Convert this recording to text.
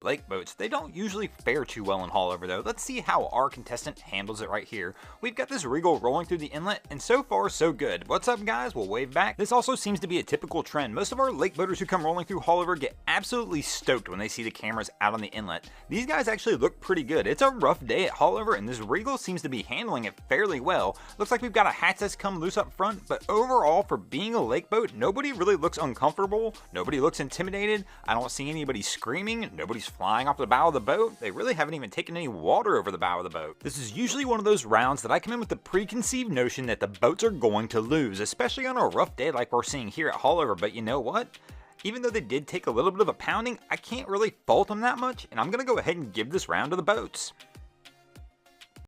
Lake boats, they don't usually fare too well in Haulover though. Let's see how our contestant handles it right here. We've got this Regal rolling through the inlet, and so far so good. What's up guys? We'll wave back. This also seems to be a typical trend. Most of our lake boaters who come rolling through Haulover get absolutely stoked when they see the cameras out on the inlet. These guys actually look pretty good. It's a rough day at Haulover, and this Regal seems to be handling it fairly well. Looks like we've got a hatch that's come loose up front, but overall for being a lake boat, nobody really looks uncomfortable. Nobody looks intimidated. I don't see anybody screaming. Nobody's flying off the bow of the boat. They really haven't even taken any water over the bow of the boat. This is usually one of those rounds that I come in with the preconceived notion that the boats are going to lose, especially on a rough day like we're seeing here at Haulover, but you know what? Even though they did take a little bit of a pounding, I can't really fault them that much, and I'm going to go ahead and give this round to the boats.